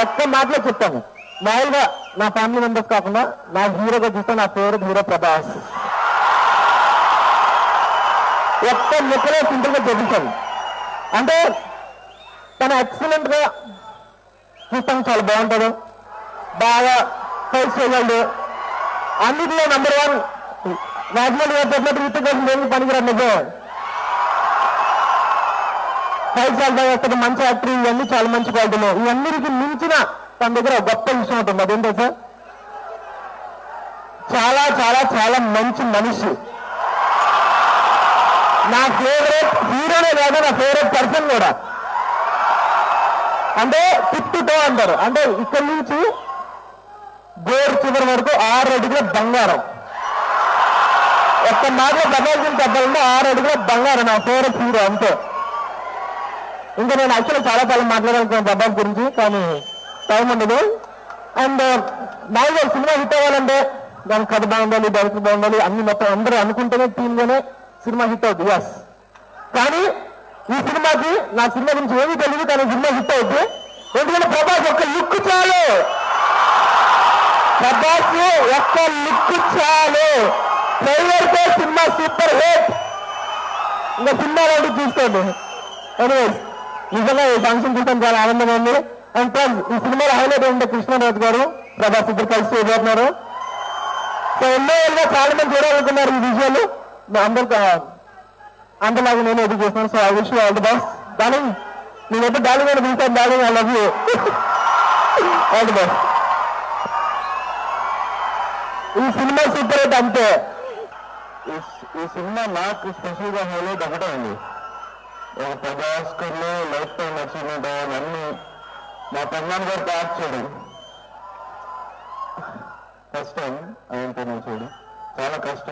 ఒక్క మాటలో చెప్తాను. మామూలుగా నా ఫ్యామిలీ మెంబర్స్ కాకుండా నా హీరోగా చూస్తే నా ఫేవరెట్ హీరో ప్రభాస్. ఒక్క ముక్కలో సింపుల్ గా చెప్పాను. అంటే తన ఎక్సలెంట్ గా చూస్తాం, చాలా బాగుంటాడు, బాగా ఫైట్ చేయగలడు, అన్నిటిలో నంబర్ 1. రాజమౌళి గారు చెప్పినట్టు రితిక్ రోషన్ ఏమి పనికిరాదు. నిజం, ఫైట్ చాలా బాగా చేస్తాడు, మంచి యాక్టర్, ఇవన్నీ చాలా మంచి క్వాలిటీలు. ఇవన్నిటికి మించిన తన దగ్గర గొప్ప విషయం ఉంటుంది. అదేంటో సార్, చాలా చాలా చాలా మంచి మనిషి. నా ఫేవరెట్ హీరోనే కాదు, నా ఫేవరెట్ పర్సన్ కూడా. అంటే టిప్-తో అంటారు, అంటే ఇక్కడి నుంచి గోరు చివరి వరకు 6 అడుగుల బంగారం. ఒక్క మాటలో ప్రభావితం చెప్పాలంటే 6 అడుగుల బంగారం నా ఫేవరెట్ హీరో, అంతే. ఇంకా నేను యాక్చువల్గా చాలా చాలా మాట్లాడాలనుకున్నాను ప్రభాస్ గురించి, కానీ టైం ఉండదు. అండ్ మామూలుగా సినిమా హిట్ అవ్వాలంటే దానికి కథ బాగుండాలి, డైరెక్టర్ బాగుండాలి, అన్ని మొత్తం అందరూ అనుకుంటేనే టీంలోనే సినిమా హిట్ అవుతుంది. ఎస్, కానీ ఈ సినిమాకి నా సినిమా గురించి ఏమీ తెలియదు, కానీ సినిమా హిట్ అవుతుంది. ఎందుకంటే ప్రభాస్ ఒక్క లుక్ చాలు, ప్రభాస్ ఒక్క లుక్ చాలు, ట్రైలర్తో సినిమా సూపర్ హిట్. ఇంకా సినిమా లాంటి చూసుకోండి. ఎనీవేస్, నిజంగా ఈ ఫంక్షన్ చూసాను, చాలా ఆనందంగా ఉంది. అండ్ ప్లస్ ఈ సినిమాలో హైలైట్ ఏంటంటే కృష్ణరాజు గారు ప్రభాస్ ఇద్దరు కలిసి చేయబోతున్నారు. సో ఎన్నో ఏళ్ళుగా చాలా మంది చూడాలనుకున్నారు ఈ విజయాలు, అందరికీ అంతలాగా నేను ఎదురు చేస్తున్నాను. So I wish you all the best. Darling, నేను ఎప్పుడు డార్లింగ్ అని పిలుస్తాను. Darling, I love you. All the best. ఈ సినిమా సూపర్ హిట్ అంతే. ఈ సినిమా నాకు స్పెషల్ గా హైలైట్ ఒకటే ఉంది. ఒక ప్రభాస్ గారు లైఫ్ టైం అచీవ్మెంట్ అవన్నీ మా పెద్దనాన్న గారు యాక్ట్ చేయడం ఫస్ట్ టైం. అదంతా నేను చూడు చాలా కష్టం.